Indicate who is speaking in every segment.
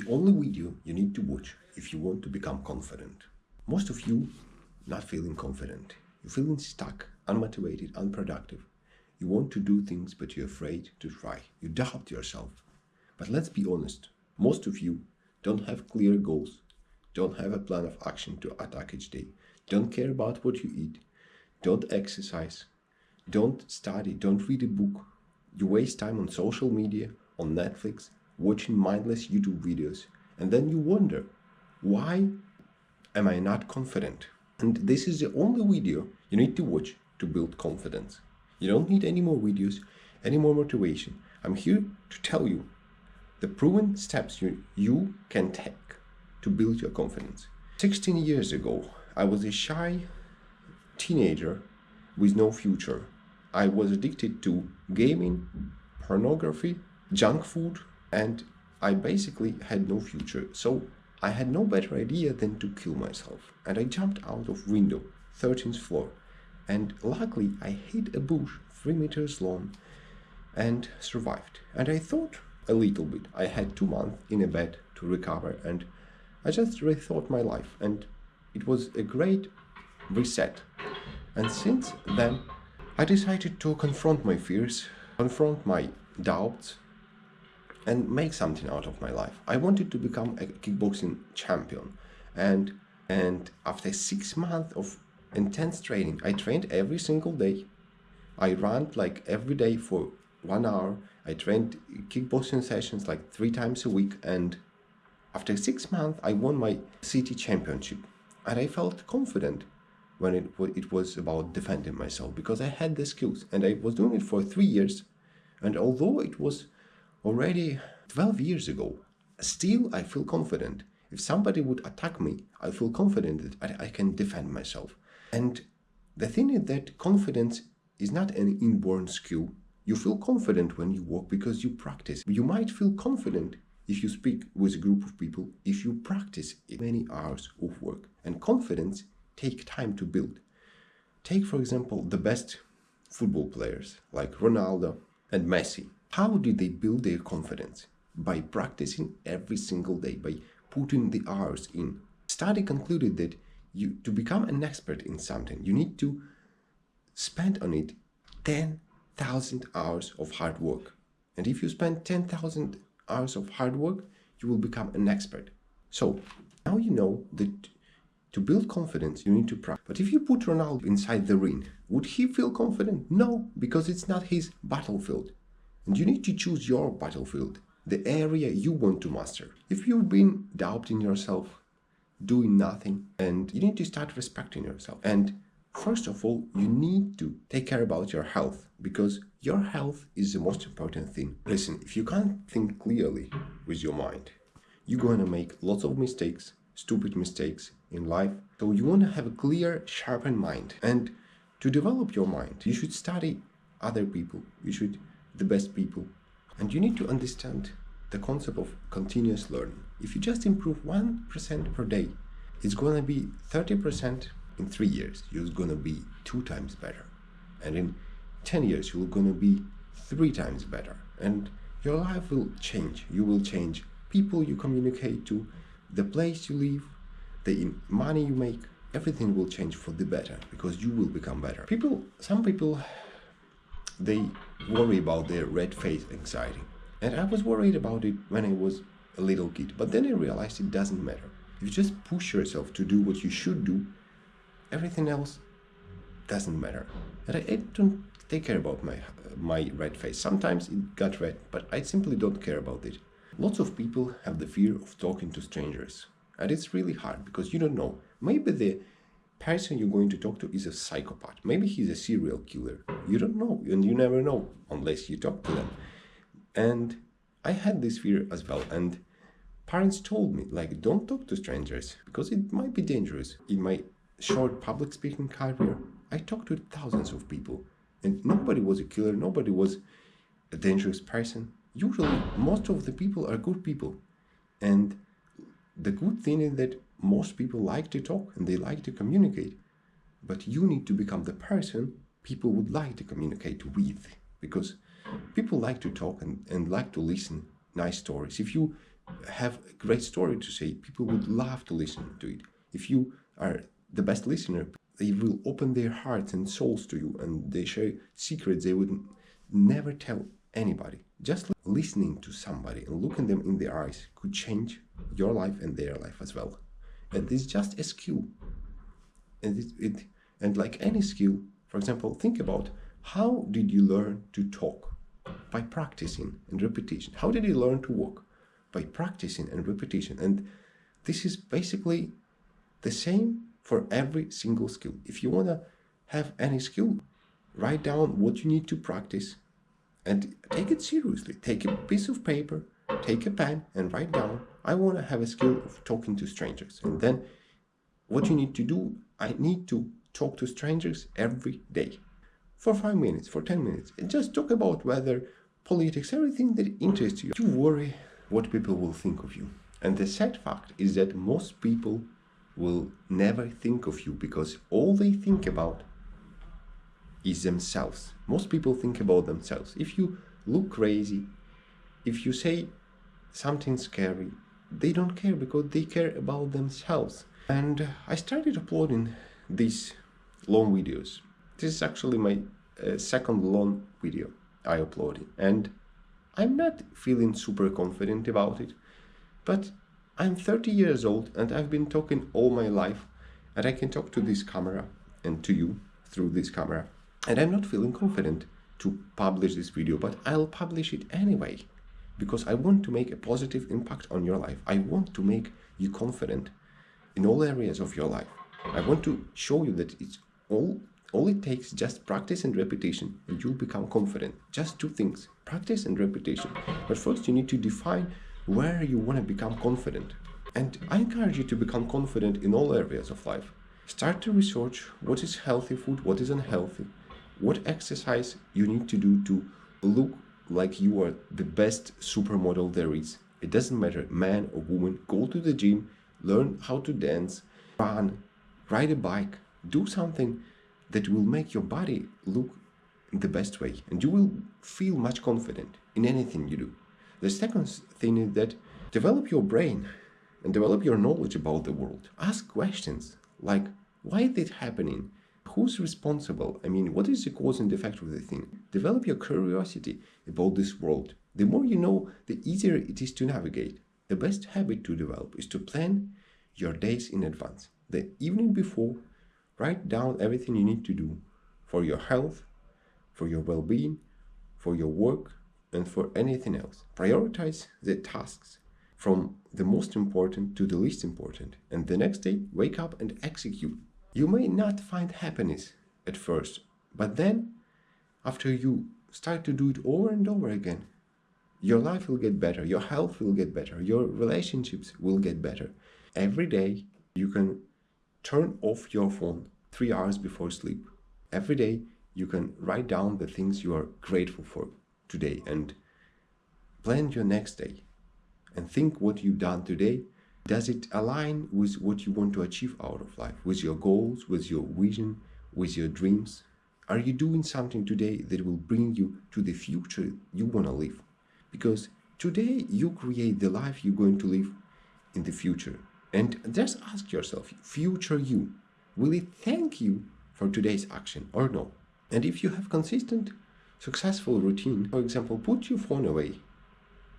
Speaker 1: only video you need to watch if you want to become confident. Most of you not feeling confident. You're feeling stuck, unmotivated, unproductive. You want to do things, but you're afraid to try. You doubt yourself. But let's be honest, most of you don't have clear goals, don't have a plan of action to attack each day, don't care about what you eat, don't exercise, don't study, don't read a book. You waste time on social media, on Netflix, watching mindless YouTube videos, and then you wonder, why am I not confident? And this is the only video you need to watch to build confidence. You don't need any more videos, any more motivation. I'm here to tell you the proven steps you can take to build your confidence. 16 years ago, I was a shy teenager with no future. I was addicted to gaming, pornography, junk food, and I basically had no future. So I had no better idea than to kill myself. And I jumped out of window, 13th floor. And luckily I hit a bush 3 meters long and survived. And I thought a little bit. I had 2 months in a bed to recover, and I just rethought my life, and it was a great reset. And since then I decided to confront my fears, confront my doubts, and make something out of my life. I wanted to become a kickboxing champion, and after 6 months of intense training, I trained every single day. I ran like every day for 1 hour. I trained kickboxing sessions like 3 times a week, and after 6 months I won my city championship, and I felt confident when it was about defending myself, because I had the skills, and I was doing it for 3 years. And although it was already 12 years ago, still I feel confident. If somebody would attack me, I feel confident that I can defend myself. And the thing is that confidence is not an inborn skill. You feel confident when you walk because you practice. You might feel confident if you speak with a group of people, if you practice many hours of work. And confidence takes time to build. Take, for example, the best football players like Ronaldo and Messi. How did they build their confidence? By practicing every single day, by putting the hours in. Study concluded that to become an expert in something, you need to spend on it 10,000 hours of hard work. And if you spend 10,000 hours of hard work, you will become an expert. So now you know that to build confidence, you need to practice. But if you put Ronaldo inside the ring, would he feel confident? No, because it's not his battlefield. And you need to choose your battlefield, the area you want to master. If you've been doubting yourself, doing nothing, and you need to start respecting yourself. And first of all, you need to take care about your health, because your health is the most important thing. Listen, if you can't think clearly with your mind, you're going to make lots of mistakes, stupid mistakes in life. So you want to have a clear, sharpened mind. And to develop your mind, you should study other people. You should the best people. And you need to understand the concept of continuous learning. If you just improve 1% per day, it's going to be 30% in 3 years. You're going to be 2 times better. And in 10 years, you're going to be 3 times better. And your life will change. You will change people you communicate to, the place you live, the money you make. Everything will change for the better, because you will become better. Some people, they worry about their red face anxiety. And I was worried about it when I was a little kid, but then I realized it doesn't matter. If you just push yourself to do what you should do, everything else doesn't matter. And I don't take care about my red face. Sometimes it got red, but I simply don't care about it. Lots of people have the fear of talking to strangers. And it's really hard, because you don't know. Maybe the person you're going to talk to is a psychopath. Maybe he's a serial killer. You don't know, and you never know unless you talk to them. And I had this fear as well. And parents told me, like, don't talk to strangers, because it might be dangerous. In my short public speaking career, I talked to thousands of people, and nobody was a killer, nobody was a dangerous person. Usually, most of the people are good people. And the good thing is that most people like to talk and they like to communicate. But you need to become the person people would like to communicate with, because people like to talk and like to listen nice stories. If you have a great story to say, people would love to listen to it. If you are the best listener, they will open their hearts and souls to you, and they share secrets they would never tell anybody. Just listening to somebody and looking them in their eyes could change your life and their life as well. And it's just a skill. And like any skill, for example, think about, how did you learn to talk? By practicing and repetition. How did you learn to walk? By practicing and repetition. And this is basically the same for every single skill. If you want to have any skill, write down what you need to practice and take it seriously. Take a piece of paper, take a pen and write down, I want to have a skill of talking to strangers. And then what you need to do, I need to talk to strangers every day. For 5 minutes, for 10 minutes. And just talk about weather, politics, everything that interests you. You worry what people will think of you. And the sad fact is that most people will never think of you, because all they think about is themselves. Most people think about themselves. If you look crazy, if you say something scary, they don't care, because they care about themselves. And I started uploading these long videos. This is actually my second long video I uploaded, and I'm not feeling super confident about it, but I'm 30 years old and I've been talking all my life, and I can talk to this camera and to you through this camera, and I'm not feeling confident to publish this video, but I'll publish it anyway, because I want to make a positive impact on your life. I want to make you confident in all areas of your life. I want to show you that it's all it takes, just practice and repetition, and you'll become confident. Just 2 things, practice and repetition. But first you need to define where you want to become confident. And I encourage you to become confident in all areas of life. Start to research what is healthy food, what is unhealthy, what exercise you need to do to look like you are the best supermodel there is. It doesn't matter, man or woman, go to the gym, learn how to dance, run, ride a bike, do something that will make your body look the best way, and you will feel much confident in anything you do. The second thing is that develop your brain and develop your knowledge about the world. Ask questions like, why is it happening? Who's responsible? I mean, what is the cause and effect of the thing? Develop your curiosity about this world. The more you know, the easier it is to navigate. The best habit to develop is to plan your days in advance. The evening before, write down everything you need to do for your health, for your well-being, for your work, and for anything else. Prioritize the tasks from the most important to the least important, and the next day, wake up and execute. You may not find happiness at first, but then, after you start to do it over and over again, your life will get better, your health will get better, your relationships will get better. Every day, you can turn off your phone 3 hours before sleep. Every day, you can write down the things you are grateful for today and plan your next day. And think what you've done today. Does it align with what you want to achieve out of life? With your goals, with your vision, with your dreams? Are you doing something today that will bring you to the future you want to live? Because today, you create the life you're going to live in the future. And just ask yourself, future you, will it thank you for today's action or no? And if you have consistent, successful routine, for example, put your phone away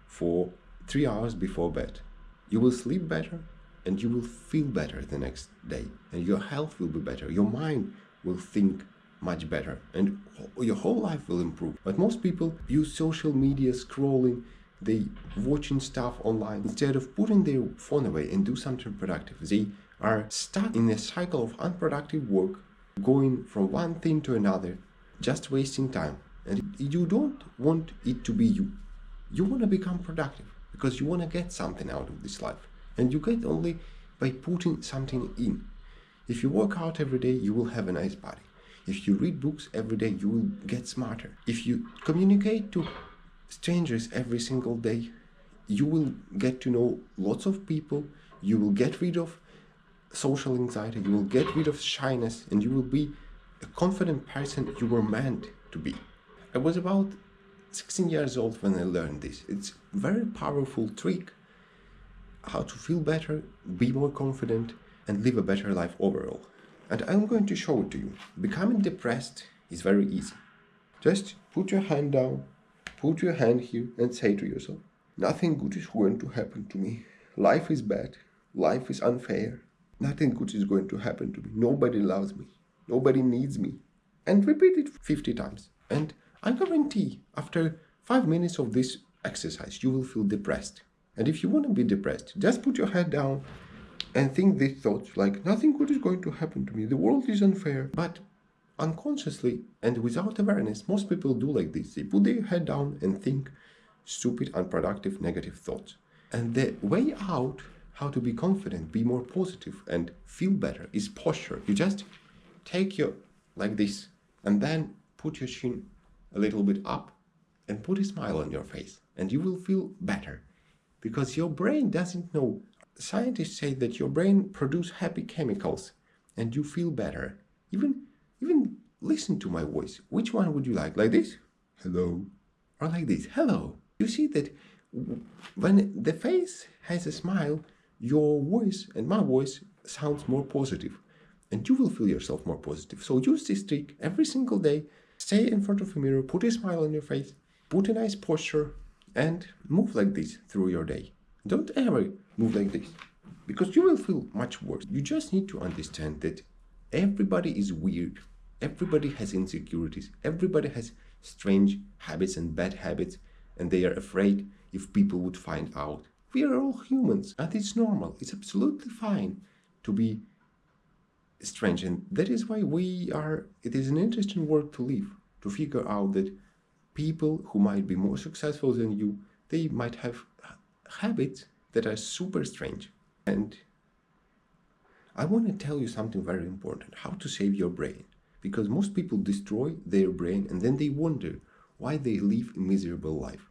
Speaker 1: for 3 hours before bed. You will sleep better and you will feel better the next day, and your health will be better. Your mind will think much better and your whole life will improve. But most people use social media, scrolling, they watching stuff online instead of putting their phone away and do something productive. They are stuck in a cycle of unproductive work, going from one thing to another, just wasting time. And you don't want it to be you. You want to become productive because you want to get something out of this life. And you get only by putting something in. If you work out every day, you will have a nice body. If you read books every day, you will get smarter. If you communicate to strangers every single day, you will get to know lots of people, you will get rid of social anxiety, you will get rid of shyness, and you will be a confident person you were meant to be. I was about 16 years old when I learned this. It's a very powerful trick how to feel better, be more confident, and live a better life overall. And I'm going to show it to you. Becoming depressed is very easy. Just put your hand down, put your hand here, and say to yourself, nothing good is going to happen to me. Life is bad. Life is unfair. Nothing good is going to happen to me. Nobody loves me. Nobody needs me. And repeat it 50 times. And I guarantee after 5 minutes of this exercise, you will feel depressed. And if you want to be depressed, just put your head down and think these thoughts like, nothing good is going to happen to me. The world is unfair. But unconsciously and without awareness, most people do like this. They put their head down and think stupid, unproductive, negative thoughts. And the way out, how to be confident, be more positive, and feel better is posture. You just take your, like this, and then put your chin a little bit up and put a smile on your face, and you will feel better. Because your brain doesn't know. Scientists say that your brain produces happy chemicals, and you feel better. Even listen to my voice. Which one would you like? Like this? Hello. Or like this? Hello. You see that when the face has a smile, your voice and my voice sounds more positive, and you will feel yourself more positive. So use this trick every single day. Stay in front of a mirror, put a smile on your face, put a nice posture, and move like this through your day. Don't ever move like this, because you will feel much worse. You just need to understand that everybody is weird. Everybody has insecurities. Everybody has strange habits and bad habits, and they are afraid if people would find out. We are all humans, and it's normal. It's absolutely fine to be strange, and that is why it is an interesting world to live, to figure out that people who might be more successful than you, they might have habits that are super strange. And I want to tell you something very important, how to save your brain. Because most people destroy their brain and then they wonder why they live a miserable life.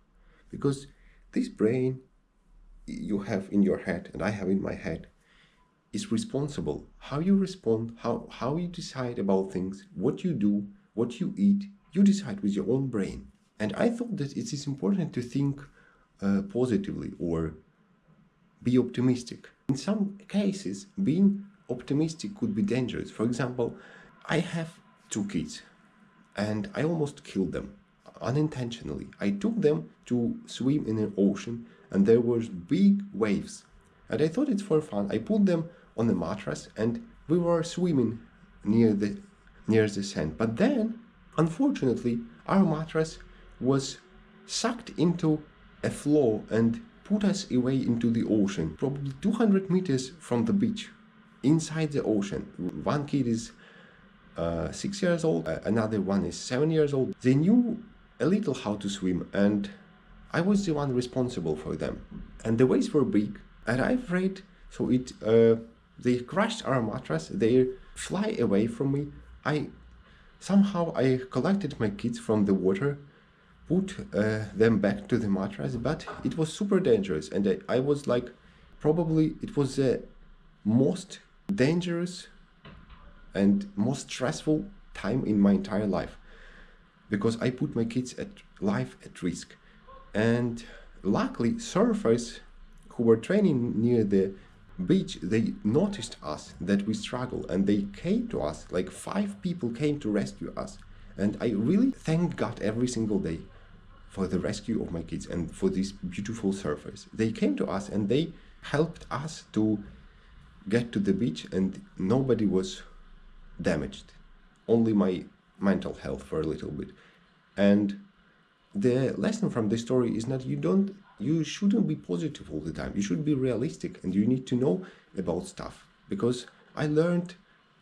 Speaker 1: Because this brain you have in your head and I have in my head is responsible. How you respond, how you decide about things, what you do, what you eat, you decide with your own brain. And I thought that it is important to think positively or be optimistic. In some cases, being optimistic could be dangerous. For example, I have 2 kids and I almost killed them unintentionally. I took them to swim in an ocean and there were big waves. And I thought it's for fun. I put them on a mattress and we were swimming near the sand. But then, unfortunately, our mattress was sucked into a flaw and put us away into the ocean, probably 200 meters from the beach, inside the ocean. One kid is 6 years old, another one is 7 years old. They knew a little how to swim, and I was the one responsible for them. And the waves were big, and I afraid, so they crashed our mattress. They fly away from me. Somehow I collected my kids from the water, put them back to the mattress, but it was super dangerous, and I was like, probably it was the most dangerous and most stressful time in my entire life, because I put my kids' life at risk. And luckily, surfers who were training near the beach, they noticed us, that we struggle, and they came to us, like 5 people came to rescue us. And I really thank God every single day for the rescue of my kids and for these beautiful surfers. They came to us and they helped us to get to the beach, and nobody was damaged, only my mental health for a little bit. And the lesson from this story is that you shouldn't be positive all the time. You should be realistic, and you need to know about stuff. Because I learned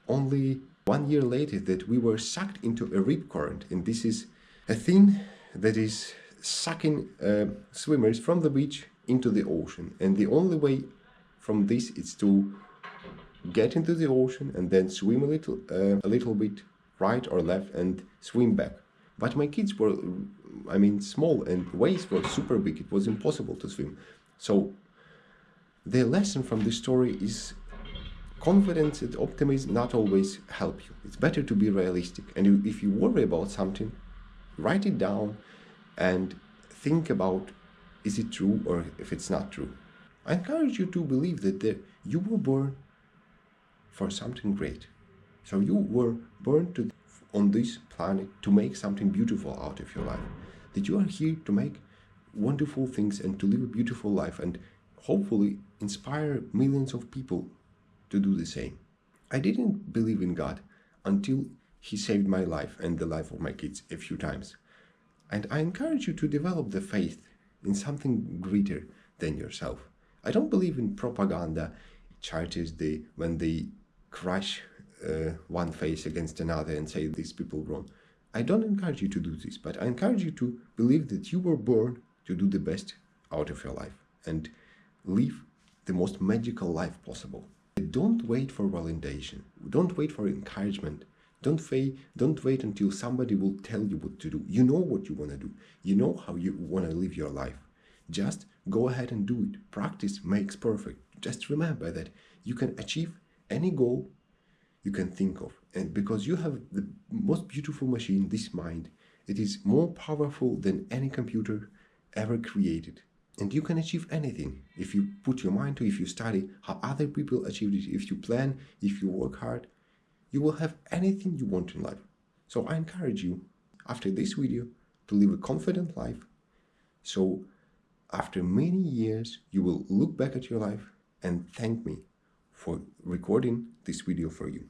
Speaker 1: only 1 year later that we were sucked into a rip current, and this is a thing that is sucking swimmers from the beach into the ocean. And the only way from this is to get into the ocean and then swim a little bit right or left and swim back. But my kids were, small, and waves were super big. It was impossible to swim. So the lesson from this story is confidence and optimism not always help you. It's better to be realistic. And if you worry about something, write it down and think about, is it true or if it's not true. I encourage you to believe that you were born for something great. So you were born on this planet to make something beautiful out of your life. That you are here to make wonderful things and to live a beautiful life and hopefully inspire millions of people to do the same. I didn't believe in God until He saved my life and the life of my kids a few times. And I encourage you to develop the faith in something greater than yourself. I don't believe in propaganda churches when they crush one face against another and say these people wrong. I don't encourage you to do this, but I encourage you to believe that you were born to do the best out of your life and live the most magical life possible. Don't wait for validation. Don't wait for encouragement. Don't wait until somebody will tell you what to do. You know what you want to do. You know how you want to live your life. Just go ahead and do it. Practice makes perfect. Just remember that you can achieve any goal you can think of. And because you have the most beautiful machine, this mind, it is more powerful than any computer ever created. And you can achieve anything if you put your mind to, if you study how other people achieved it, if you plan, if you work hard, you will have anything you want in life. So I encourage you, after this video, to live a confident life. So after many years, you will look back at your life and thank me for recording this video for you.